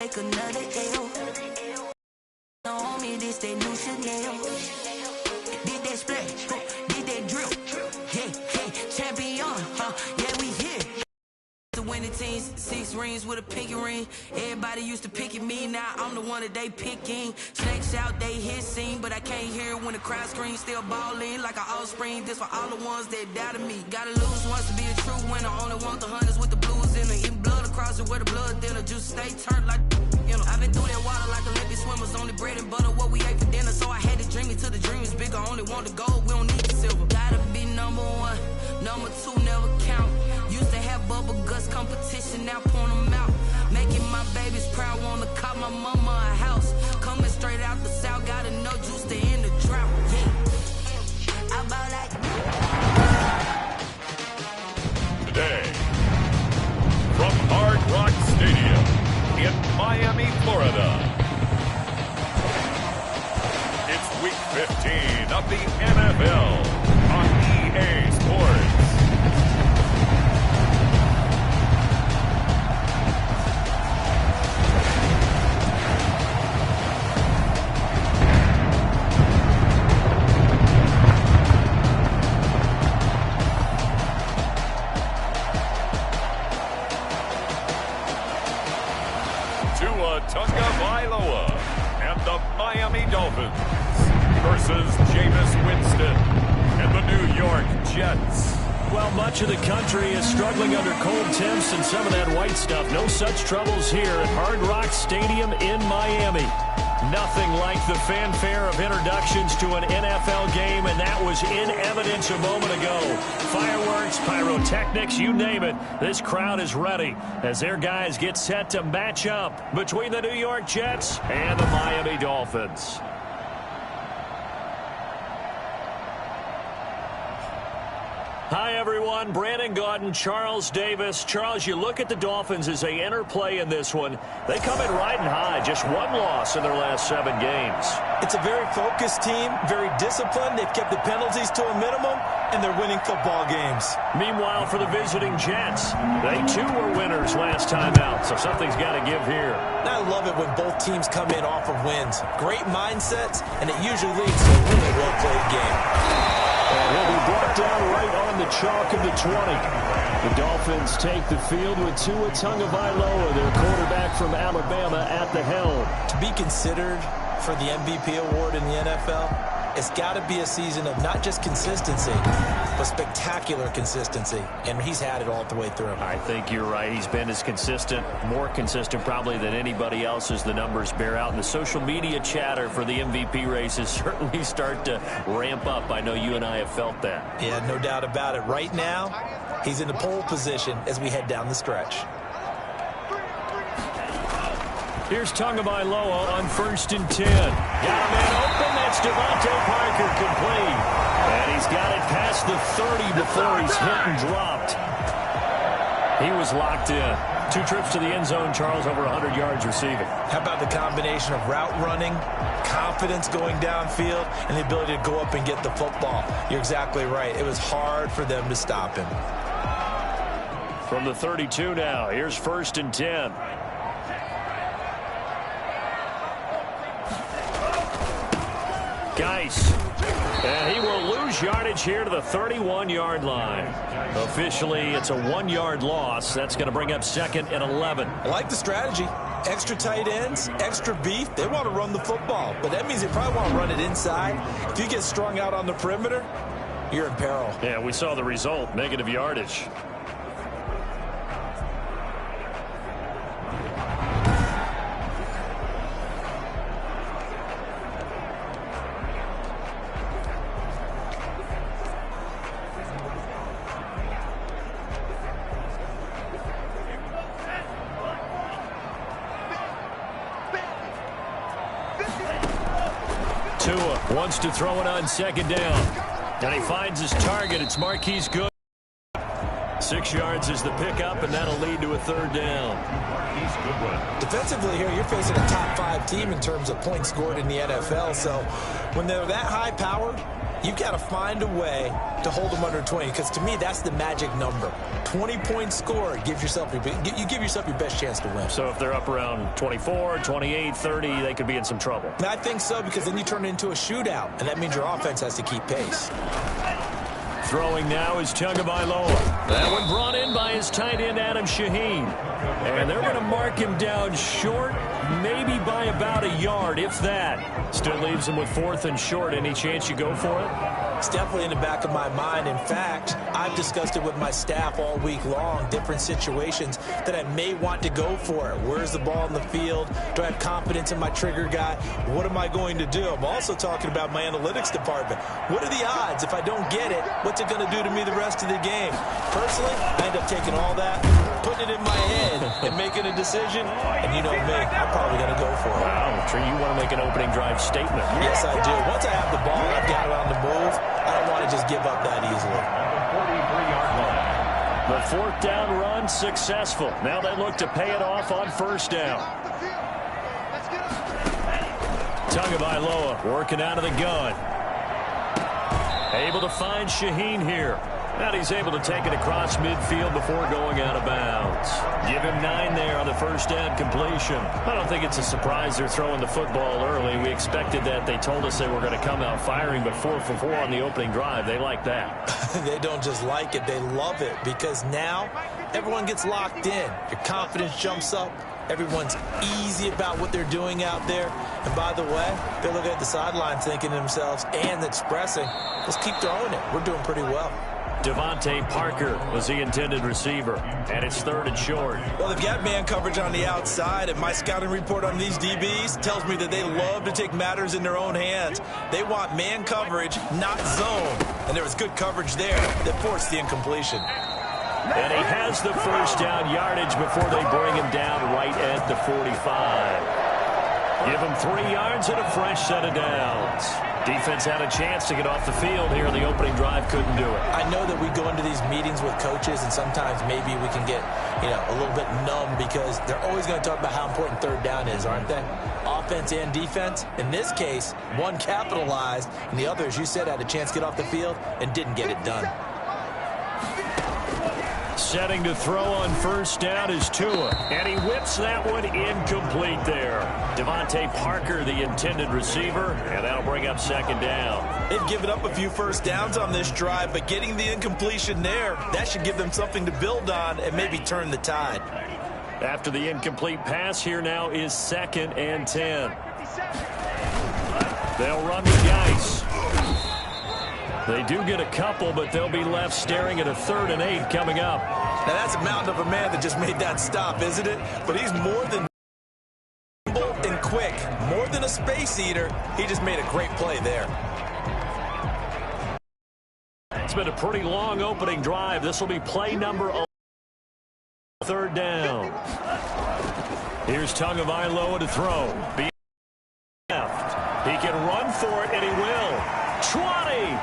Take another L. On me, this that new Chanel. Did that splash, did that drip. Hey, champion, yeah, we here. The winning teams, 6 rings with a pinky ring. Everybody used to pick at me, now I'm the one that they picking. Snakes out, they hissing, but I can't hear when the crowd screams. Still balling like an offspring. This for all the ones that doubted me. Gotta lose once to be a true winner. Only want the hunters with the blues in it. Eating blood across it where the blood thinner. Just stay turned like, you know. I've been through that water like Olympic swimmers. Only bread and butter what we ate for dinner. So I had to dream it till the dream is bigger. Only want the gold, we don't need the silver. Gotta be number 1, number 2 never count. Used to have bubble guts competition, now point them out. Making my babies proud, wanna call my mama a house. Coming straight out the south, gotta know juice to end the drought. Yeah, I bought like today from Hard Rock Stadium in Miami, Florida. It's Week 15 of the NFL on EA Sports. And the Miami Dolphins versus Jameis Winston and the New York Jets. Well, much of the country is struggling under cold temps and some of that white stuff. No such troubles here at Hard Rock Stadium in Miami. Nothing like the fanfare of introductions to an NFL game, and that was in evidence a moment ago. Fireworks, pyrotechnics, you name it. This crowd is ready as their guys get set to match up between the New York Jets and the Miami Dolphins. Hi, everyone. Brandon Gaudin, Charles Davis. Charles, you look at the Dolphins as they enter play in this one. They come in riding high. Just 1 loss in their last 7 games. It's a very focused team, very disciplined. They've kept the penalties to a minimum, and they're winning football games. Meanwhile, for the visiting Jets, they too were winners last time out, so something's got to give here. And I love it when both teams come in off of wins. Great mindsets, and it usually leads to a really well-played game. And he'll be brought down right on the chalk of the 20. The Dolphins take the field with Tua Tagovailoa, their quarterback from Alabama, at the helm. To be considered for the MVP award in the NFL, it's got to be a season of not just consistency, but spectacular consistency. And he's had it all the way through. I think you're right. He's been as consistent, more consistent probably than anybody else as the numbers bear out. And the social media chatter for the MVP races certainly start to ramp up. I know you and I have felt that. Yeah, no doubt about it. Right now, he's in the pole position as we head down the stretch. Here's Tagovailoa on 1st and 10. Got a man open. That's Devontae Parker complete. And he's got it past the 30 before he's hit and dropped. He was locked in. 2 trips to the end zone, Charles, over 100 yards receiving. How about the combination of route running, confidence going downfield, and the ability to go up and get the football? You're exactly right. It was hard for them to stop him. From the 32 now, here's 1st and 10. Geis. And he will lose yardage here to the 31-yard line. Officially, it's a 1-yard loss. That's going to bring up 2nd and 11. I like the strategy. Extra tight ends, extra beef. They want to run the football, but that means they probably want to run it inside. If you get strung out on the perimeter, you're in peril. Yeah, we saw the result, negative yardage. Tua wants to throw it on 2nd down. And he finds his target. It's Marquise Good. 6 yards is the pickup, and that'll lead to a 3rd down. Marquise Goodwin. Defensively here, you're facing a top 5 team in terms of points scored in the NFL. So when they're that high-powered, you've got to find a way to hold them under 20, because to me, that's the magic number. 20-point score, you give yourself your best chance to win. So if they're up around 24, 28, 30, they could be in some trouble. And I think so, because then you turn it into a shootout, and that means your offense has to keep pace. Throwing now is Tagovailoa. That one brought in by his tight end, Adam Shaheen. And they're going to mark him down short, maybe by about a yard, if that. Still leaves him with 4th and short. Any chance you go for it? It's definitely in the back of my mind. In fact, I've discussed it with my staff all week long, different situations that I may want to go for it. Where's the ball in the field? Do I have confidence in my trigger guy? What am I going to do? I'm also talking about my analytics department. What are the odds? If I don't get it, what's it going to do to me the rest of the game? Personally, I end up taking all that, putting it in my head, and making a decision. And you know me, I'm probably going to go for it. Wow, sure you want to make an opening drive statement. Yes, I do. Once I have the ball, I've got it on the move. I don't want to just give up that easily. The 4th down run successful. Now they look to pay it off on 1st down. Tagovailoa working out of the gun. Able to find Shaheen here. And he's able to take it across midfield before going out of bounds. Give him 9 there on the 1st down completion. I don't think it's a surprise they're throwing the football early. We expected that. They told us they were going to come out firing, but 4 for 4 on the opening drive. They like that. They don't just like it. They love it, because now everyone gets locked in. Your confidence jumps up. Everyone's easy about what they're doing out there. And by the way, they're looking at the sideline thinking to themselves and expressing, let's keep throwing it. We're doing pretty well. Devontae Parker was the intended receiver, and it's 3rd and short. Well, they've got man coverage on the outside, and my scouting report on these DBs tells me that they love to take matters in their own hands. They want man coverage, not zone. And there was good coverage there that forced the incompletion. And he has the 1st down yardage before they bring him down right at the 45. Give him 3 yards and a fresh set of downs. Defense had a chance to get off the field here. The opening drive couldn't do it. I know that we go into these meetings with coaches, and sometimes maybe we can get, a little bit numb, because they're always going to talk about how important 3rd down is, aren't they? Offense and defense. In this case, one capitalized, and the other, as you said, had a chance to get off the field and didn't get it done. Setting to throw on 1st down is Tua, and he whips that one incomplete there. Devontae Parker, the intended receiver, and that'll bring up 2nd down. They've given up a few 1st downs on this drive, but getting the incompletion there, that should give them something to build on and maybe turn the tide. After the incomplete pass, here now is 2nd and 10. They'll run the dice. They do get a couple, but they'll be left staring at a 3rd and 8 coming up. Now, that's a mountain of a man that just made that stop, isn't it? But he's more than nimble and quick, more than a space eater. He just made a great play there. It's been a pretty long opening drive. This will be play number 11. 3rd down. Here's Tagovailoa to throw. Left. He can run for it, and he will. 20.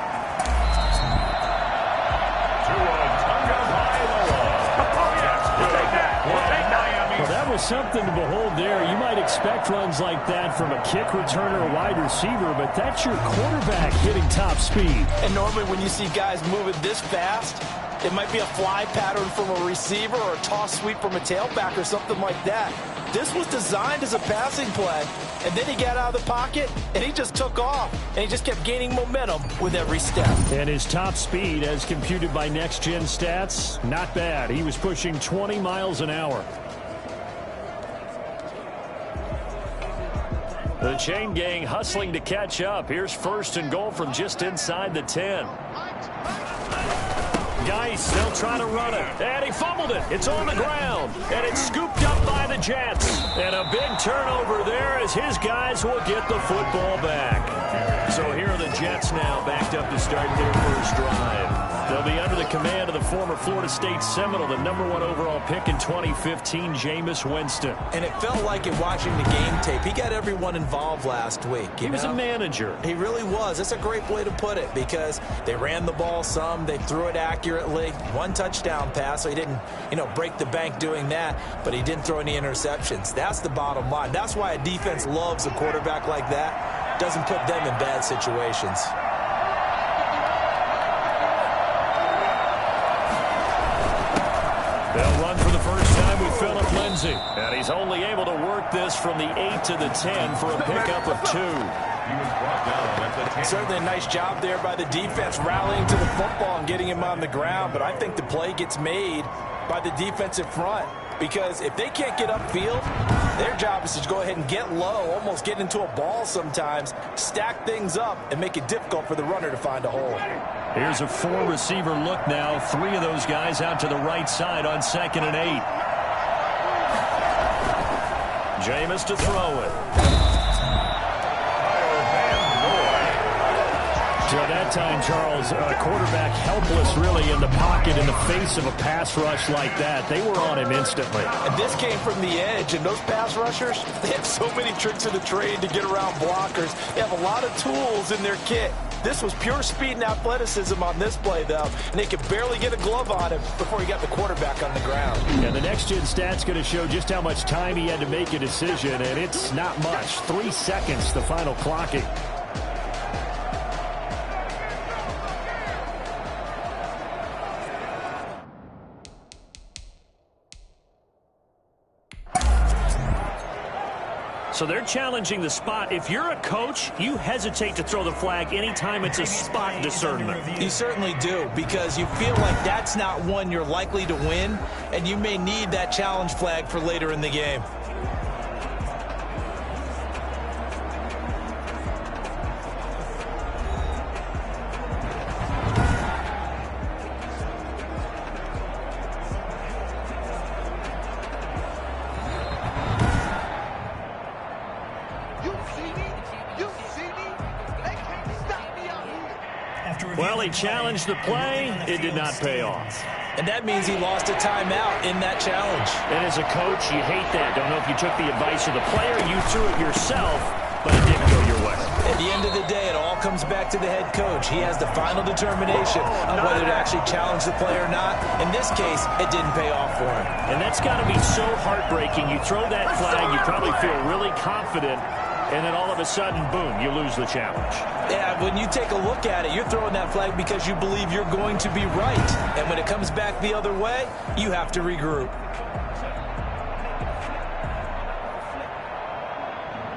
Well, that was something to behold there. You might expect runs like that from a kick returner or wide receiver, but that's your quarterback hitting top speed. And normally when you see guys moving this fast, it might be a fly pattern from a receiver or a toss sweep from a tailback or something like that. This was designed as a passing play, and then he got out of the pocket, and he just took off, and he just kept gaining momentum with every step. And his top speed, as computed by Next Gen Stats, not bad. He was pushing 20 miles an hour. The chain gang hustling to catch up. Here's 1st and goal from just inside the 10. Geis, they'll try to run it. And he fumbled it. It's on the ground. And it's scooped up by the Jets. And a big turnover there as his guys will get the football back. So here are the Jets now backed up to start their 1st drive. They'll be under the command of the former Florida State Seminole, the #1 overall pick in 2015, Jameis Winston. And it felt like in watching the game tape, he got everyone involved last week. He was a manager. He really was. That's a great way to put it, because they ran the ball some, they threw it accurately. 1 touchdown pass, so he didn't, break the bank doing that, but he didn't throw any interceptions. That's the bottom line. That's why a defense loves a quarterback like that. Doesn't put them in bad situations. They'll run for the first time with Phillip Lindsay. And he's only able to work this from the 8 to the 10 for a pickup of 2. Certainly a nice job there by the defense rallying to the football and getting him on the ground. But I think the play gets made by the defensive front. Because if they can't get upfield, their job is to go ahead and get low, almost get into a ball sometimes, stack things up, and make it difficult for the runner to find a hole. Here's a 4-receiver look now. 3 of those guys out to the right side on 2nd and 8. Jameis to throw it. So that time, Charles, quarterback helpless really in the pocket in the face of a pass rush like that. They were on him instantly. And this came from the edge, and those pass rushers, they have so many tricks of the trade to get around blockers. They have a lot of tools in their kit. This was pure speed and athleticism on this play, though, and they could barely get a glove on him before he got the quarterback on the ground. And the next-gen stat's going to show just how much time he had to make a decision, and it's not much. 3 seconds, the final clocking. So they're challenging the spot. If you're a coach, you hesitate to throw the flag anytime it's a spot discernment. You certainly do, because you feel like that's not one you're likely to win, and you may need that challenge flag for later in the game. Well, he challenged the play. It did not pay off. And that means he lost a timeout in that challenge. And as a coach, you hate that. Don't know if you took the advice of the player. You threw it yourself, but it didn't go your way. At the end of the day, it all comes back to the head coach. He has the final determination on whether to actually challenge the play or not. In this case, it didn't pay off for him. And that's got to be so heartbreaking. You throw that flag, you probably feel really confident, and then all of a sudden, boom, you lose the challenge. Yeah, when you take a look at it, you're throwing that flag because you believe you're going to be right. And when it comes back the other way, you have to regroup.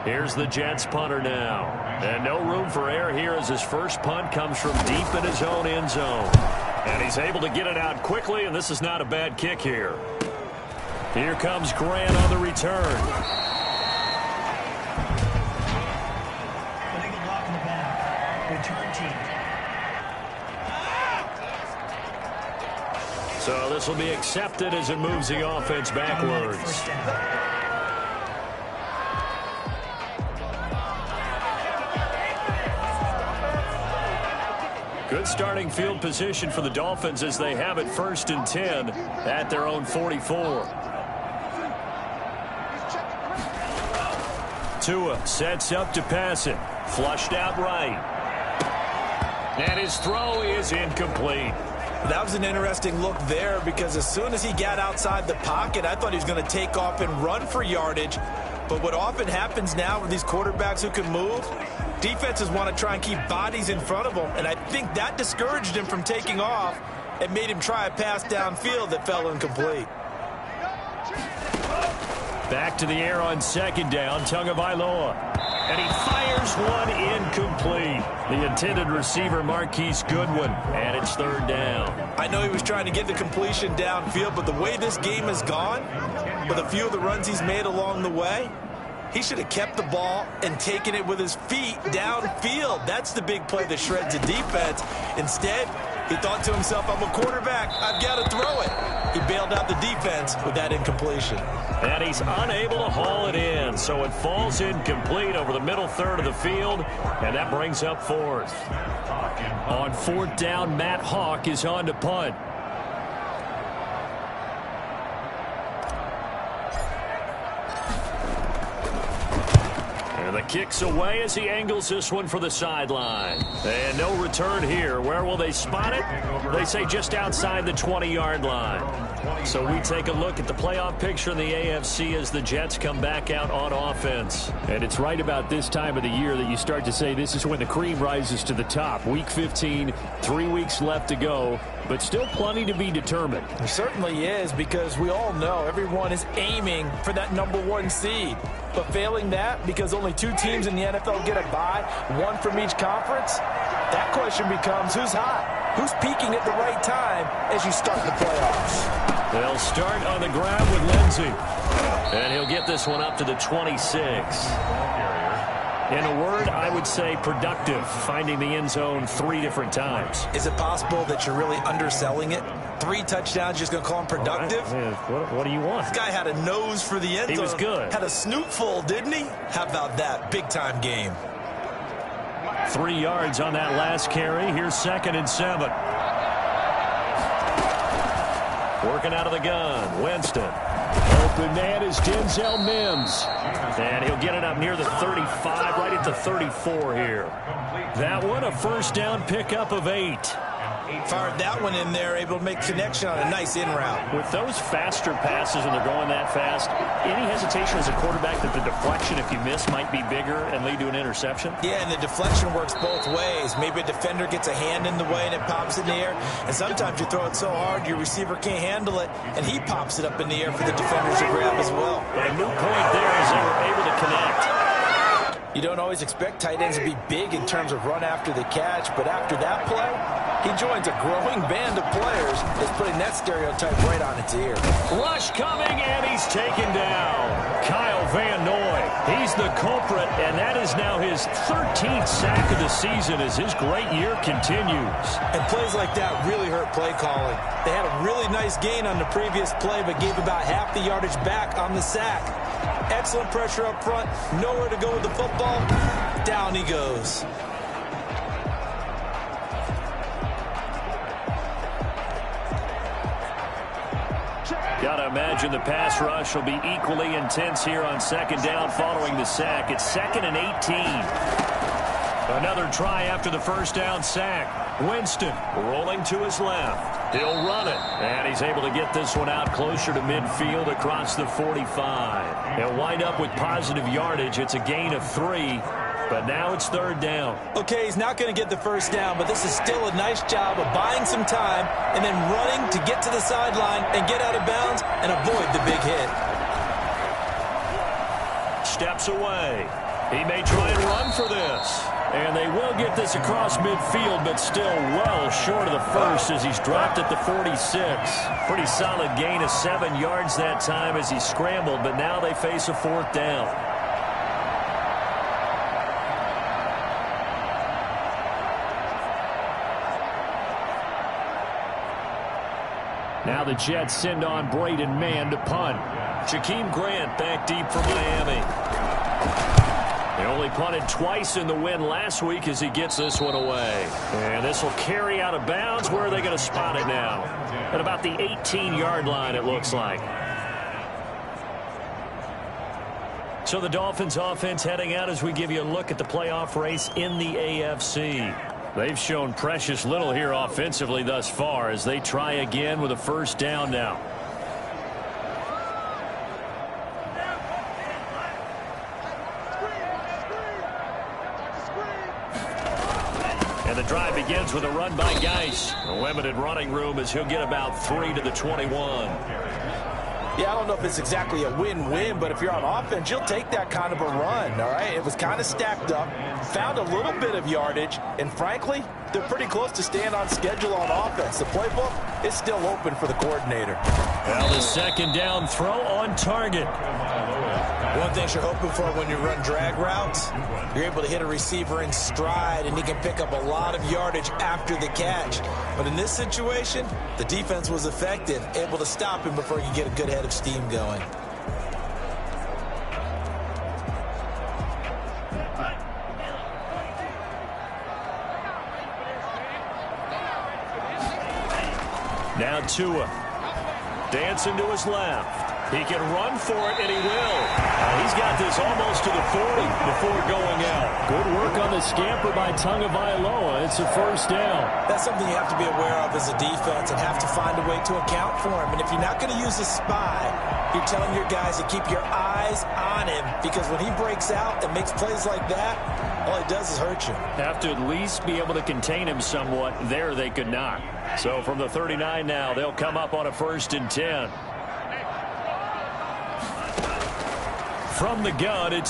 Here's the Jets punter now. And no room for error here as his first punt comes from deep in his own end zone. And he's able to get it out quickly, and this is not a bad kick here. Here comes Grant on the return. So this will be accepted as it moves the offense backwards. Good starting field position for the Dolphins as they have it 1st and 10 at their own 44. Tua sets up to pass it. Flushed out right. And his throw is incomplete. That was an interesting look there because as soon as he got outside the pocket, I thought he was going to take off and run for yardage. But what often happens now with these quarterbacks who can move, defenses want to try and keep bodies in front of them. And I think that discouraged him from taking off and made him try a pass downfield that fell incomplete. Back to the air on 2nd down, Tagovailoa. And he fires one incomplete. The intended receiver, Marquise Goodwin, and it's 3rd down. I know he was trying to get the completion downfield, but the way this game has gone, with a few of the runs he's made along the way, he should have kept the ball and taken it with his feet downfield. That's the big play that shreds the defense. Instead, he thought to himself, I'm a quarterback. I've got to throw it. He bailed out the defense with that incompletion. And he's unable to haul it in, so it falls incomplete over the middle third of the field, and that brings up 4th. On 4th down, Matt Hawk is on to punt. And the kick's away as he angles this one for the sideline. And no return here. Where will they spot it? They say just outside the 20-yard line. So we take a look at the playoff picture in the AFC as the Jets come back out on offense. And it's right about this time of the year that you start to say this is when the cream rises to the top. Week 15, 3 weeks left to go, but still plenty to be determined. There certainly is, because we all know everyone is aiming for that #1 seed. But failing that, because only 2 teams in the NFL get a bye, 1 from each conference, that question becomes who's hot? Who's peaking at the right time as you start the playoffs? They'll start on the ground with Lindsey. And he'll get this one up to the 26. In a word, I would say productive, finding the end zone 3 different times. Is it possible that you're really underselling it? 3 touchdowns, just going to call him productive? Right. What do you want? This guy had a nose for the end zone. He was good. Had a snootful, didn't he? How about that? Big-time game. 3 yards on that last carry. Here's 2nd and 7. Working out of the gun, Winston. Open man is Denzel Mims. And he'll get it up near the 35, right at the 34 here. That one, a first down pickup of 8. Fired that one in there, able to make connection on a nice in route. With those faster passes and they're going that fast, any hesitation as a quarterback that the deflection, if you miss, might be bigger and lead to an interception? Yeah, and the deflection works both ways. Maybe a defender gets a hand in the way and it pops in the air. And sometimes you throw it so hard your receiver can't handle it, and he pops it up in the air for the defenders to grab as well. But a moot point there as they were able to connect. You don't always expect tight ends to be big in terms of run after the catch, but after that play, he joins a growing band of players that's putting that stereotype right on its ear. Rush coming, and he's taken down. Kyle Van Noy, he's the culprit, and that is now his 13th sack of the season as his great year continues. And plays like that really hurt play calling. They had a really nice gain on the previous play, but gave about half the yardage back on the sack. Excellent pressure up front, nowhere to go with the football. Down he goes. Gotta imagine the pass rush will be equally intense here on 2nd down following the sack. It's 2nd and 18. Another try after the first down sack. Winston rolling to his left. He'll run it. And he's able to get this one out closer to midfield across the 45. He'll wind up with positive yardage. It's a gain of 3. But now it's 3rd down. Okay, he's not going to get the first down, but this is still a nice job of buying some time and then running to get to the sideline and get out of bounds and avoid the big hit. Steps away. He may try and run for this. And they will get this across midfield, but still well short of the first as he's dropped at the 46. Pretty solid gain of 7 yards that time as he scrambled, but now they face a 4th down. Now the Jets send on Braden Mann to punt. Jakeem Grant back deep for Miami. They only punted twice in the win last week as he gets this one away. And this will carry out of bounds. Where are they going to spot it now? At about the 18-yard line, it looks like. So the Dolphins offense heading out as we give you a look at the playoff race in the AFC. They've shown precious little here offensively thus far as they try again with a first down now. And the drive begins with a run by Geis. A limited running room as he'll get about 3 to the 21. Yeah, I don't know if it's exactly a win-win, but if you're on offense, you'll take that kind of a run, all right? It was kind of stacked up, found a little bit of yardage, and frankly, they're pretty close to staying on schedule on offense. The playbook is still open for the coordinator. Well, the 2nd down throw on target. One thing you're hoping for when you run drag routes, you're able to hit a receiver in stride, and he can pick up a lot of yardage after the catch. But in this situation, the defense was effective, able to stop him before he could get a good head of steam going. Now Tua. Dancing to his left. He can run for it, and he will. He's got this almost to the 40 before going out. Good work on the scamper by Tagovailoa. It's a first down. That's something you have to be aware of as a defense and have to find a way to account for him. And if you're not going to use a spy, you're telling your guys to keep your eyes on him, because when he breaks out and makes plays like that, all he does is hurt you. Have to at least be able to contain him somewhat. There they could not. So from the 39 now, they'll come up on a 1st and 10. From the gun, it's